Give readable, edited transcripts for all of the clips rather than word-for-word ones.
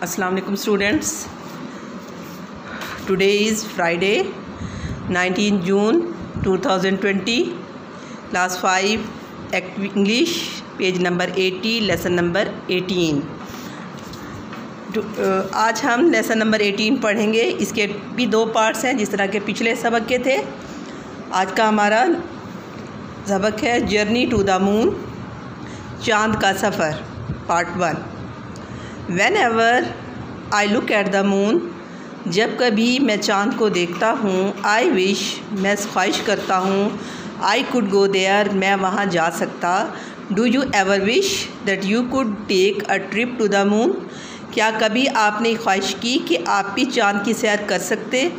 Assalamu alaikum students. Today is Friday 19 June 2020, class 5 English, page number 80, lesson number 18. आज हम lesson number 18 पढ़ेंगे। इसके भी दो पार्ट्स हैं जिस तरह के पिछले सबक के थे। आज का हमारा सबक है जर्नी टू द मून, चाँद का सफ़र, part 1। Whenever I look at the moon, जब कभी मैं चाँद को देखता हूँ, I wish, मैं ख्वाहिश करता हूँ, I could go there, मैं वहाँ जा सकता। Do you ever wish that you could take a trip to the moon? क्या कभी आपने ख्वाहिश की कि आप भी चाँद की सैर कर सकते?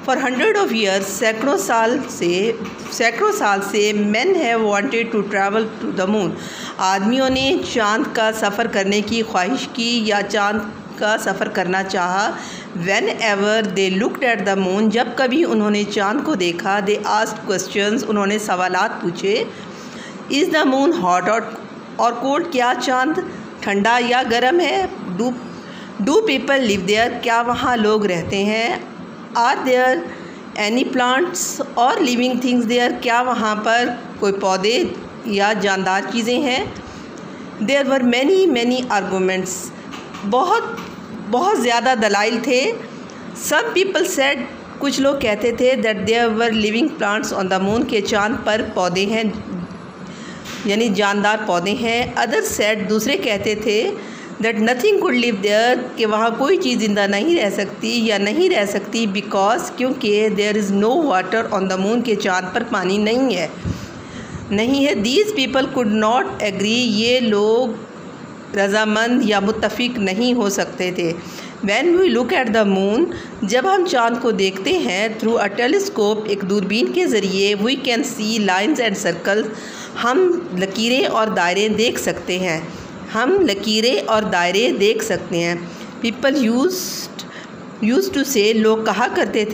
For hundreds of years, सैकड़ों साल से men have wanted to travel to the moon. आदमियों ने चाँद का सफ़र करने की ख्वाहिश की या चाँद का सफ़र करना चाहा। Whenever they looked at the moon, जब कभी उन्होंने चाँद को देखा, they asked questions, उन्होंने सवालात पूछे। Is the moon hot or cold? क्या चाँद ठंडा या गर्म है? Do people live there? क्या वहाँ लोग रहते हैं? Are there any plants or living things there? क्या वहाँ पर कोई पौधे या जानदार चीज़ें हैं? There were many arguments. बहुत ज़्यादा दलाइल थे। Some people said, कुछ लोग कहते थे that there were living plants on the moon, के चाँद पर पौधे हैं यानी जानदार पौधे हैं। Others said, दूसरे कहते थे that nothing could live there, कि वहाँ कोई चीज़ ज़िंदा नहीं रह सकती या नहीं रह सकती because, क्योंकि there is no water on the moon, के चाँद पर पानी नहीं है। These people could not agree, ये लोग रज़ामंद या मुत्तफ़िक नहीं हो सकते थे। When we look at the moon, जब हम चाँद को देखते हैं through a telescope, एक दूरबीन के ज़रिए, we can see lines and circles, हम लकीरें और दायरे देख सकते हैं। People used to say, लोग कहा करते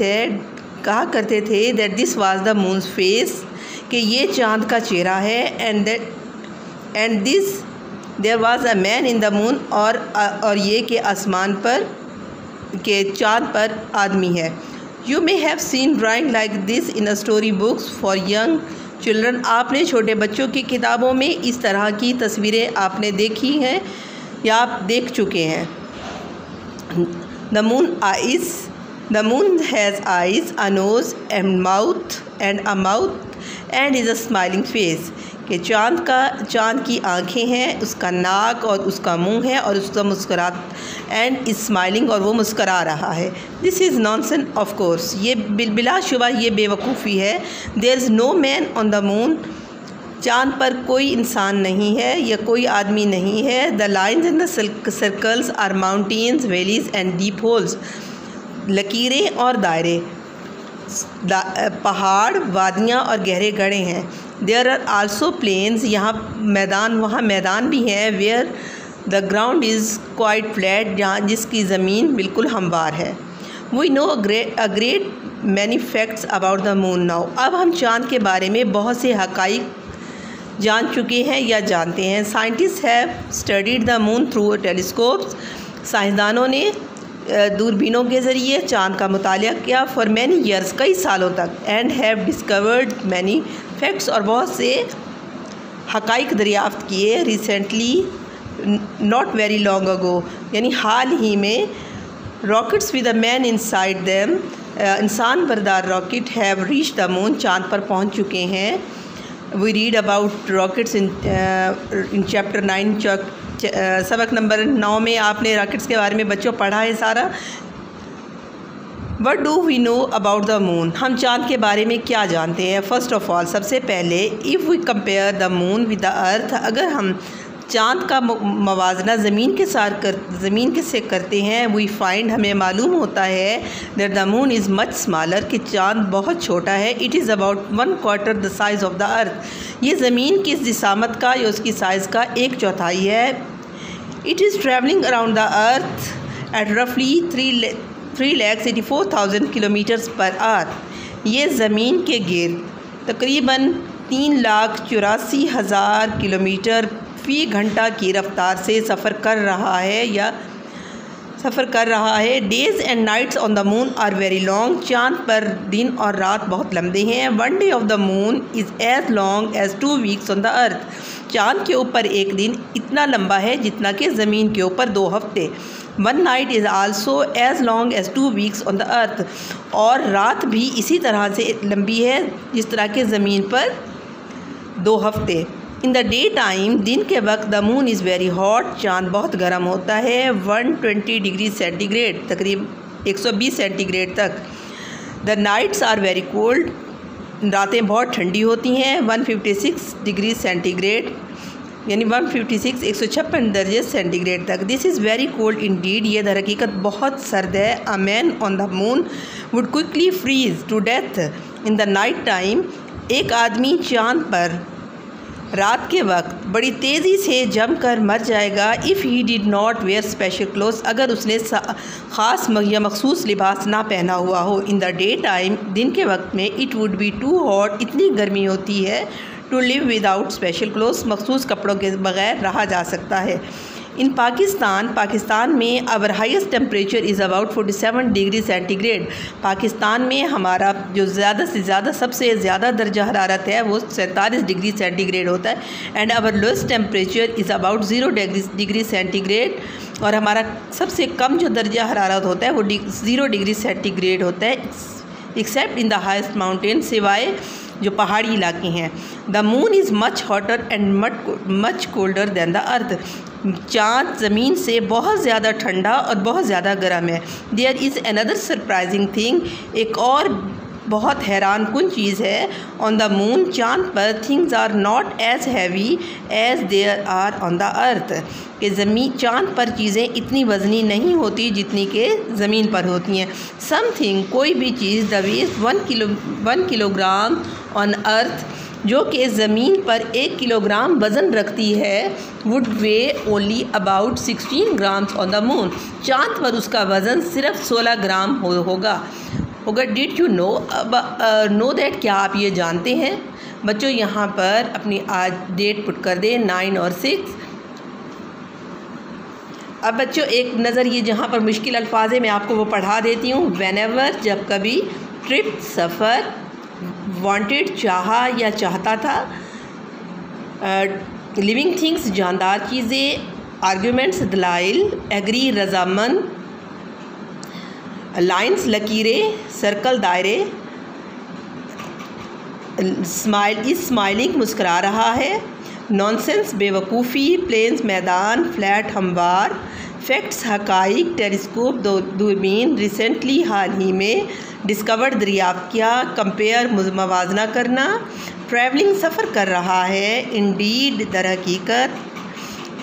थे that this was the moon's face, कि ये चाँद का चेहरा है, and there was a man in the moon, और ये कि आसमान पर के चाँद पर आदमी है। You may have seen drawing like this in a story books for young children. आपने छोटे बच्चों की किताबों में इस तरह की तस्वीरें आपने देखी हैं या आप देख चुके हैं। The moon has eyes, a nose and mouth and a mouth and is a smiling face, कि चाँद की आँखें हैं, उसका नाक और उसका मुंह है और उसका मुस्कुरात एंड इज स्माइलिंग, और वो मुस्करा रहा है। This is nonsense of course, ये बिलाशुबा ये बेवकूफ़ी है। There is no man on the moon, चाँद पर कोई इंसान नहीं है या कोई आदमी नहीं है। The lines in the circles are mountains, valleys and deep holes, लकीरें और दायरे पहाड़, वादियाँ और गहरे गड्ढे हैं। देयर आर आल्सो प्लेन्स, वहाँ मैदान भी हैं। Where the ground is quite flat, जहाँ जिसकी ज़मीन बिल्कुल हमवार है। We know a great many facts about the moon now, अब हम चाँद के बारे में बहुत से हक़ाइक़ जान चुके हैं या जानते हैं। Scientists have studied the moon through telescopes, साइंसदानों ने दूरबीनों के ज़रिए चाँद का मुतालिया किया फॉर मैनी ईयर्स, कई सालों तक, and have discovered many facts, और बहुत से हक़ाइक़ दरियाफ़्त किए। Recently, not very long ago, यानी हाल ही में, rockets with a man inside them, इंसान बरदार rocket have reach the moon, चाँद पर पहुँच चुके हैं। We read about rockets in chapter 9, सबक नंबर 9 में आपने रॉकेट्स के बारे में बच्चों पढ़ा है सारा। What do we know about the moon? हम चाँद के बारे में क्या जानते हैं? फर्स्ट ऑफ ऑल, सबसे पहले, if we compare the moon with the earth, अगर हम चाँद का मवाजना ज़मीन के से करते हैं, वी फाइंड, हमें मालूम होता है, that the moon is much smaller, कि चाँद बहुत छोटा है। It is about 1/4 the size of the earth, ये ज़मीन की जिसामत का या उसकी साइज़ का 1/4 है। It is travelling around the earth at रफली 3,84,000 किलोमीटर्स पर आवर, ये ज़मीन के गिर्द तकरीबन 3,84,000 किलोमीटर फ़ी घंटा की रफ़्तार से सफ़र कर रहा है या सफ़र कर रहा है। Days and nights on the moon are very long, चाँद पर दिन और रात बहुत लंबे हैं। 1 day of the moon is as long as 2 weeks on the earth, चाँद के ऊपर एक दिन इतना लंबा है जितना कि ज़मीन के ऊपर 2 हफ्ते। 1 night is also as long as 2 weeks on the earth, और रात भी इसी तरह से लंबी है जिस तरह के ज़मीन पर 2 हफ्ते। इन द डे टाइम, दिन के वक्त, the moon is very hot, चाँद बहुत गर्म होता है। 120 डिग्री सेंटीग्रेड, तकरीब 120 सेंटीग्रेड तक। The nights are very cold, रातें बहुत ठंडी होती हैं। 156 डिग्री सेंटीग्रेड यानी 156 156 दर्जे सेंटीग्रेड तक। This is very cold indeed, ये दर हकीकत बहुत सर्द है। A man on the moon would quickly freeze to death in the night time, एक आदमी चाँद पर रात के वक्त बड़ी तेज़ी से जम कर मर जाएगा। If he did not wear special clothes, अगर उसने ख़ास या मखसूस लिबास ना पहना हुआ हो। इन द डे टाइम, दिन के वक्त में, it would be too hot, इतनी गर्मी होती है, to live without special clothes, मखसूस कपड़ों के बग़ैर रहा जा सकता है। इन पाकिस्तान में our highest temperature is about 47 degree centigrade, Pakistan में हमारा जो ज़्यादा से ज़्यादा सबसे ज़्यादा दर्जा हरारत है वो 47 डिग्री सेंटीग्रेड होता है। And our lowest temperature is about 0 degree centigrade, और हमारा सबसे कम जो दर्जा हरारत होता है वो 0 डिग्री सेंटीग्रेड होता है, except in the highest mountain, सिवाय जो पहाड़ी इलाके हैं। The moon is much hotter and much colder than the earth, चाँद ज़मीन से बहुत ज़्यादा ठंडा और बहुत ज़्यादा गर्म है। There is another surprising thing, एक और बहुत हैरान कुन चीज़ है। ऑन द मून, चाँद पर, things are not as heavy as there are on the earth, कि चाँद पर चीज़ें इतनी वज़नी नहीं होती जितनी के ज़मीन पर होती हैं। समथिंग, कोई भी चीज़, the weight 1 kilogram on earth, जो कि ज़मीन पर 1 किलोग्राम वज़न रखती है, would weigh only about 16 grams on the moon, चाँद पर उसका वज़न सिर्फ 16 ग्राम होगा। डिड यू नो दैट, क्या आप ये जानते हैं? बच्चों यहाँ पर अपनी आज डेट पुट कर दें 9 और 6। अब बच्चों एक नज़र ये जहाँ पर मुश्किल अल्फाज है मैं आपको वो पढ़ा देती हूँ। व्हेनेवर, जब कभी, ट्रिप, सफ़र, वांटेड, चाहा या चाहता था, लिविंग थिंग्स, जानदार चीज़ें, आर्ग्यूमेंट्स, दलाइल, एग्री, रजामंद, लाइंस, लकीरें, सर्कल, दायरे, स्माइलिंग, मुस्करा रहा है, नॉनसेंस, बेवकूफ़ी, प्लेन्स, मैदान, फ्लैट, हमवार, फैक्ट्स, हकाइक, टेलीस्कोप, दूरबीन, रिसेंटली, हाल ही में, डिस्कवर्ड, दरियाफ्त किया, कंपेयर, मवाजना करना, ट्रैवलिंग, सफ़र कर रहा है, इंडीड, दर हकीकत,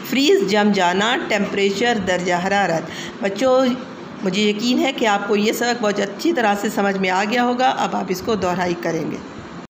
फ्रीज़, जम जाना, टेम्परेचर, दर्जा हरारत। बच्चों मुझे यकीन है कि आपको ये सबक बहुत अच्छी तरह से समझ में आ गया होगा। अब आप इसको दोहराई करेंगे।